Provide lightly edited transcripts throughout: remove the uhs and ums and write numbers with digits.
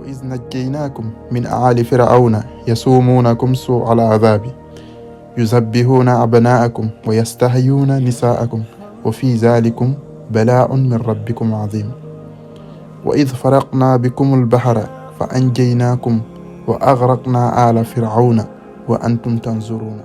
وإذ نجيناكم من آل فرعون يسومونكم سوء العذاب يذبحون أبناءكم ويستحيون نساءكم وفي ذلكم بلاء من ربكم عظيم وإذ فرقنا بكم البحر فأنجيناكم وأغرقنا آل فرعون وأنتم تنظرون.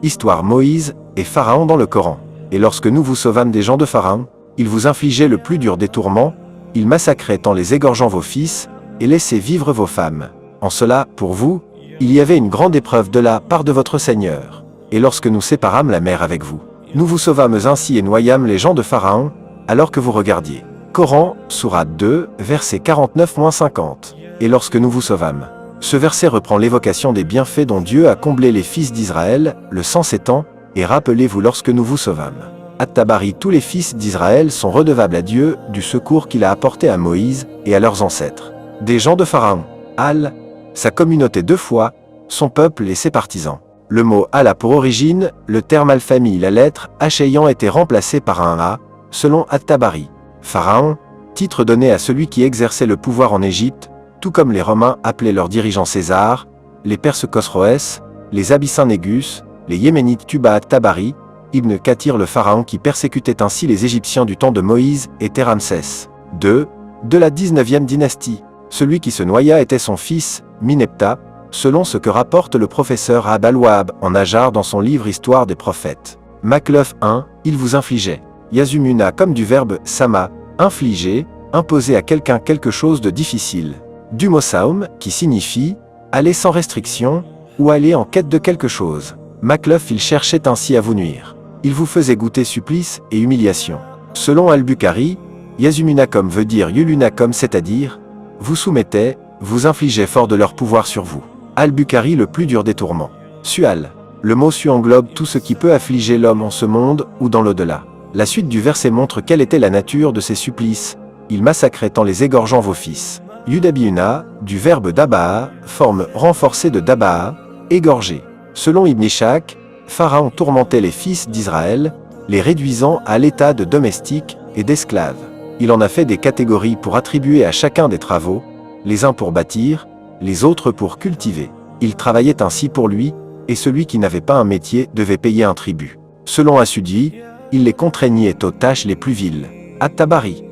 Histoire Moïse et Pharaon dans le Coran. Et lorsque nous vous sauvâmes des gens de Pharaon, il vous infligeait le plus dur des tourments, il massacrait en les égorgeant vos fils, et laissait vivre vos femmes. En cela, pour vous, il y avait une grande épreuve de la part de votre Seigneur. Et lorsque nous séparâmes la mer avec vous, nous vous sauvâmes ainsi et noyâmes les gens de Pharaon, alors que vous regardiez. Coran, sourate 2, verset 49-50. Et lorsque nous vous sauvâmes. Ce verset reprend l'évocation des bienfaits dont Dieu a comblé les fils d'Israël, le 107 ans, et rappelez-vous lorsque nous vous sauvâmes. At-Tabari, tous les fils d'Israël sont redevables à Dieu du secours qu'il a apporté à Moïse et à leurs ancêtres. Des gens de Pharaon, Al, sa communauté 2 fois, son peuple et ses partisans. Le mot Al a pour origine le terme al-famille, la lettre H ayant été remplacée par un A, selon At-Tabari. Pharaon, titre donné à celui qui exerçait le pouvoir en Égypte, tout comme les Romains appelaient leurs dirigeants César, les Perses Khosroès, les Abyssins Négus, les Yéménites Tuba At-Tabari, Ibn Kathir le pharaon qui persécutait ainsi les Égyptiens du temps de Moïse était Ramsès II, de la 19e dynastie. Celui qui se noya était son fils, Minepta, selon ce que rapporte le professeur Abd al-Wahhab en Hajar dans son livre Histoire des prophètes. Maklof 1, il vous infligeait. Yazumuna comme du verbe sama, infliger, imposer à quelqu'un quelque chose de difficile. Du mot saum, qui signifie aller sans restriction, ou aller en quête de quelque chose. Maklof il cherchait ainsi à vous nuire. Il vous faisait goûter supplice et humiliation. Selon Al-Bukhari, Yazumunakum veut dire Yulunakum, c'est-à-dire vous soumettait, vous infligeait fort de leur pouvoir sur vous. Al-Bukhari le plus dur des tourments. Sual. Le mot su englobe tout ce qui peut affliger l'homme en ce monde ou dans l'au-delà. La suite du verset montre quelle était la nature de ces supplices. Il massacrait en les égorgeant vos fils. Yudabiuna, du verbe daba'a, forme renforcée de daba'a, égorger. Selon Ibn Ishaq, Pharaon tourmentait les fils d'Israël, les réduisant à l'état de domestiques et d'esclaves. Il en a fait des catégories pour attribuer à chacun des travaux, les uns pour bâtir, les autres pour cultiver. Il travaillait ainsi pour lui, et celui qui n'avait pas un métier devait payer un tribut. Selon Assudi, il les contraignait aux tâches les plus viles. At-Tabari.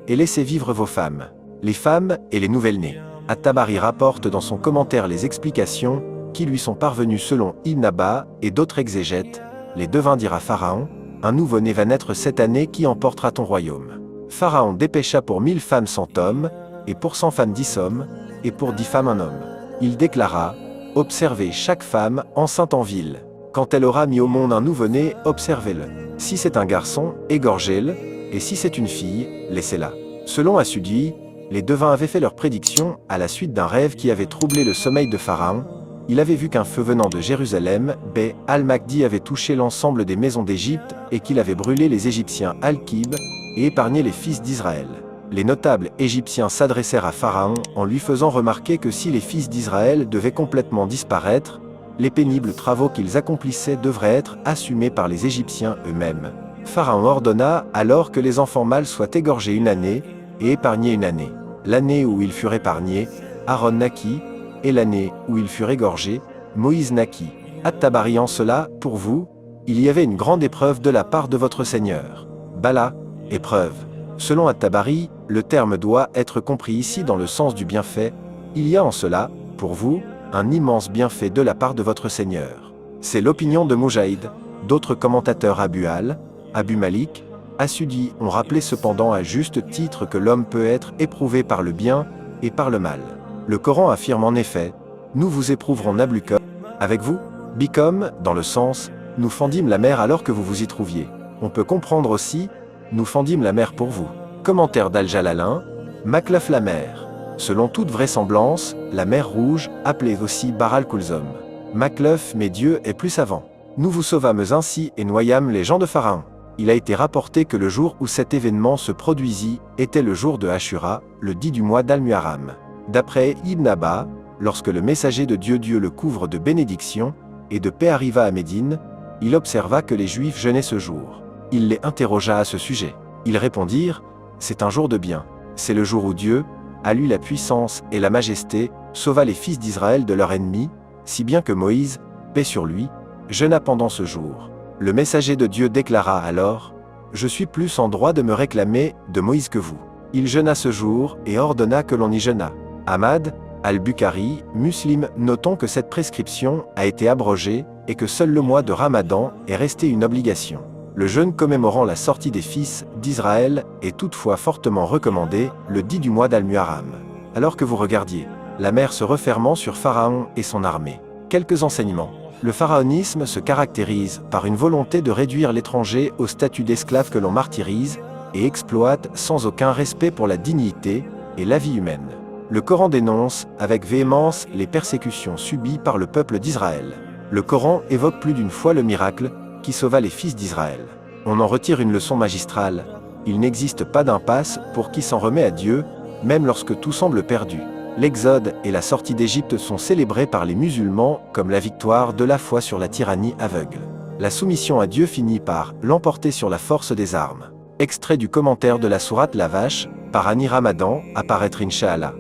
Et laissez vivre vos femmes. Les femmes et les nouvelles-nées. At-Tabari rapporte dans son commentaire les explications qui lui sont parvenues selon Ibn Abba et d'autres exégètes. Les devins dirent à Pharaon, un nouveau-né va naître cette année qui emportera ton royaume. Pharaon dépêcha pour 1000 femmes 100 hommes, et pour 100 femmes 10 hommes, et pour 10 femmes un homme. Il déclara, observez chaque femme enceinte en ville. Quand elle aura mis au monde un nouveau-né, observez-le. Si c'est un garçon, égorgez-le, et si c'est une fille, laissez-la. Selon Assudi, les devins avaient fait leur prédiction à la suite d'un rêve qui avait troublé le sommeil de Pharaon. Il avait vu qu'un feu venant de Jérusalem, Bey al-Makdi avait touché l'ensemble des maisons d'Égypte et qu'il avait brûlé les Égyptiens Al-Kib et épargné les fils d'Israël. Les notables égyptiens s'adressèrent à Pharaon en lui faisant remarquer que si les fils d'Israël devaient complètement disparaître, les pénibles travaux qu'ils accomplissaient devraient être assumés par les Égyptiens eux-mêmes. Pharaon ordonna alors que les enfants mâles soient égorgés une année et épargnés une année. L'année où ils furent épargnés, Aaron naquit, et l'année où ils furent égorgés, Moïse naquit. At-Tabari en cela, pour vous, il y avait une grande épreuve de la part de votre Seigneur. Bala, épreuve. Selon At-Tabari, le terme doit être compris ici dans le sens du bienfait. Il y a en cela, pour vous, un immense bienfait de la part de votre Seigneur. C'est l'opinion de Moujahid. D'autres commentateurs Abu Al, Abu Malik, Assudi ont rappelé cependant à juste titre que l'homme peut être éprouvé par le bien et par le mal. Le Coran affirme en effet, nous vous éprouverons Nablukum, avec vous, Bikom, dans le sens, nous fendîmes la mer alors que vous vous y trouviez. On peut comprendre aussi, nous fendîmes la mer pour vous. Commentaire d'Al-Jalalin, Maklaf la mer. Selon toute vraisemblance, la mer rouge, appelée aussi Bar al-Kulzum. Maklaf, mais Dieu est plus savant. Nous vous sauvâmes ainsi et noyâmes les gens de Pharaon. Il a été rapporté que le jour où cet événement se produisit était le jour de Ashura, le 10 du mois d'Al-Muharram. D'après Ibn Abba, lorsque le messager de Dieu le couvre de bénédictions et de paix arriva à Médine, il observa que les Juifs jeûnaient ce jour. Il les interrogea à ce sujet. Ils répondirent, c'est un jour de bien. C'est le jour où Dieu, à lui la puissance et la majesté, sauva les fils d'Israël de leurs ennemis, si bien que Moïse, paix sur lui, jeûna pendant ce jour. Le messager de Dieu déclara alors, « Je suis plus en droit de me réclamer de Moïse que vous. » Il jeûna ce jour et ordonna que l'on y jeûnât. Ahmad, Al-Bukhari, Muslim, notons que cette prescription a été abrogée et que seul le mois de Ramadan est resté une obligation. Le jeûne commémorant la sortie des fils d'Israël est toutefois fortement recommandé le 10 du mois d'Al-Muharram. Alors que vous regardiez, la mer se refermant sur Pharaon et son armée. Quelques enseignements. Le pharaonisme se caractérise par une volonté de réduire l'étranger au statut d'esclave que l'on martyrise et exploite sans aucun respect pour la dignité et la vie humaine. Le Coran dénonce avec véhémence les persécutions subies par le peuple d'Israël. Le Coran évoque plus d'une fois le miracle qui sauva les fils d'Israël. On en retire une leçon magistrale. Il n'existe pas d'impasse pour qui s'en remet à Dieu, même lorsque tout semble perdu. L'Exode et la sortie d'Égypte sont célébrés par les musulmans comme la victoire de la foi sur la tyrannie aveugle. La soumission à Dieu finit par l'emporter sur la force des armes. Extrait du commentaire de la sourate La Vache, par Annie Ramadan, à paraître Inch'Allah.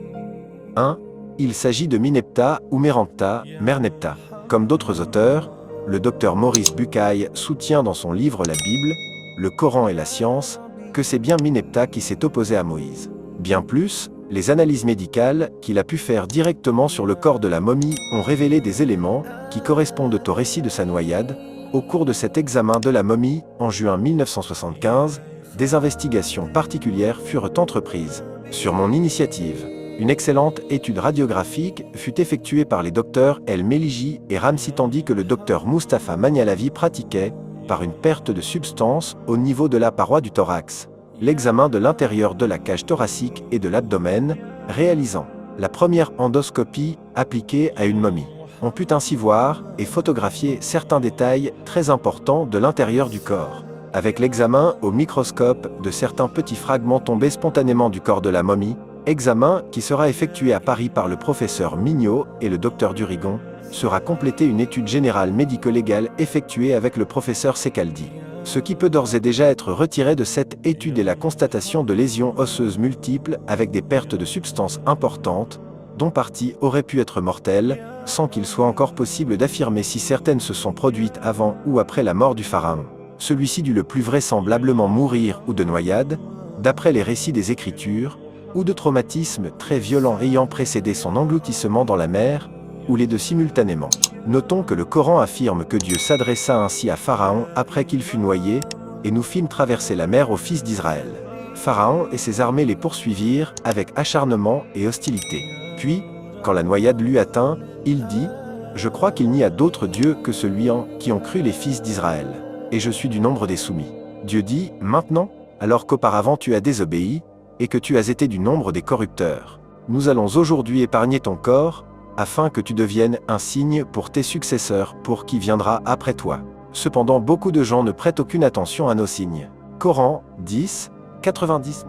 1. Il s'agit de Minepta ou Merneptah, Merneptah. Comme d'autres auteurs, le docteur Maurice Bucaille soutient dans son livre La Bible, le Coran et la science, que c'est bien Mineptah qui s'est opposé à Moïse. Bien plus, les analyses médicales qu'il a pu faire directement sur le corps de la momie ont révélé des éléments qui correspondent au récit de sa noyade. Au cours de cet examen de la momie, en juin 1975, des investigations particulières furent entreprises. Sur mon initiative, une excellente étude radiographique fut effectuée par les docteurs El Meligi et Ramsi tandis que le docteur Mustapha Magnalavi pratiquait, par une perte de substance au niveau de la paroi du thorax, l'examen de l'intérieur de la cage thoracique et de l'abdomen, réalisant la première endoscopie appliquée à une momie. On put ainsi voir et photographier certains détails très importants de l'intérieur du corps. Avec l'examen au microscope de certains petits fragments tombés spontanément du corps de la momie, examen qui sera effectué à Paris par le professeur Mignot et le docteur Durigon, sera complétée une étude générale médico-légale effectuée avec le professeur Secaldi. Ce qui peut d'ores et déjà être retiré de cette étude est la constatation de lésions osseuses multiples avec des pertes de substances importantes, dont partie aurait pu être mortelle, sans qu'il soit encore possible d'affirmer si certaines se sont produites avant ou après la mort du pharaon. Celui-ci dut le plus vraisemblablement mourir ou de noyade, d'après les récits des Écritures, ou de traumatismes très violents ayant précédé son engloutissement dans la mer, ou les deux simultanément. Notons que le Coran affirme que Dieu s'adressa ainsi à Pharaon après qu'il fut noyé, et nous fîmes traverser la mer aux fils d'Israël. Pharaon et ses armées les poursuivirent avec acharnement et hostilité. Puis, quand la noyade l'eut atteint, il dit, « Je crois qu'il n'y a d'autre Dieu que celui en qui ont cru les fils d'Israël, et je suis du nombre des soumis. » Dieu dit, « Maintenant, alors qu'auparavant tu as désobéi, et que tu as été du nombre des corrupteurs, nous allons aujourd'hui épargner ton corps, afin que tu deviennes un signe pour tes successeurs, pour qui viendra après toi. » Cependant beaucoup de gens ne prêtent aucune attention à nos signes. Coran 10, 90.